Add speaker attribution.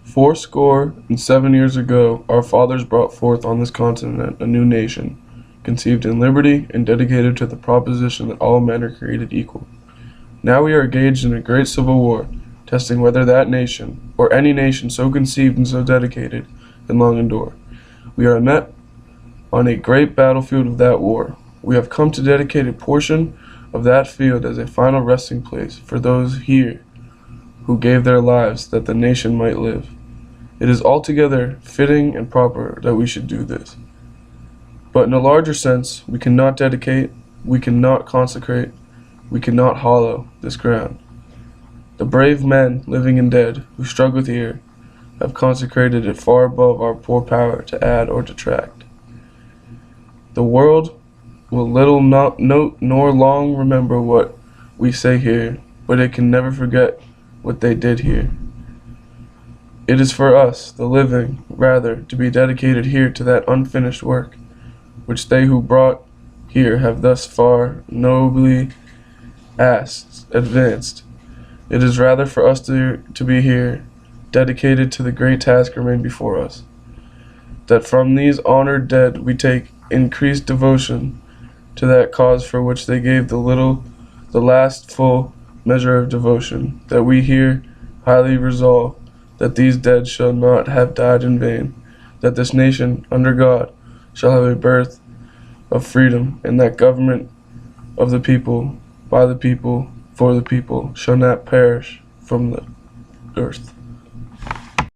Speaker 1: 467 years ago, our fathers brought forth on this continent a new nation, conceived in liberty and dedicated to the proposition that all men are created equal. Now we are engaged in a great civil war, testing whether that nation, or any nation so conceived and so dedicated, can long endure. We are met on a great battlefield of that war. We have come to dedicate a portion of that field as a final resting place for those here who gave their lives that the nation might live. It is altogether fitting and proper that we should do this. But in a larger sense, we cannot dedicate, we cannot consecrate, we cannot hallow this ground. The brave men, living and dead, who struggled here, have consecrated it far above our poor power to add or detract. The world will little not note nor long remember what we say here, but it can never forget what they did here. It is for us, the living, rather, to be dedicated here to that unfinished work, which they who brought here have thus far nobly advanced. It is rather for us to be here, dedicated to the great task remained before us, that from these honored dead we take increased devotion to that cause for which they gave the last full measure of devotion, that we here highly resolve that these dead shall not have died in vain, that this nation, under God, shall have a birth of freedom, and that government of the people, by the people, for the people, shall not perish from the earth.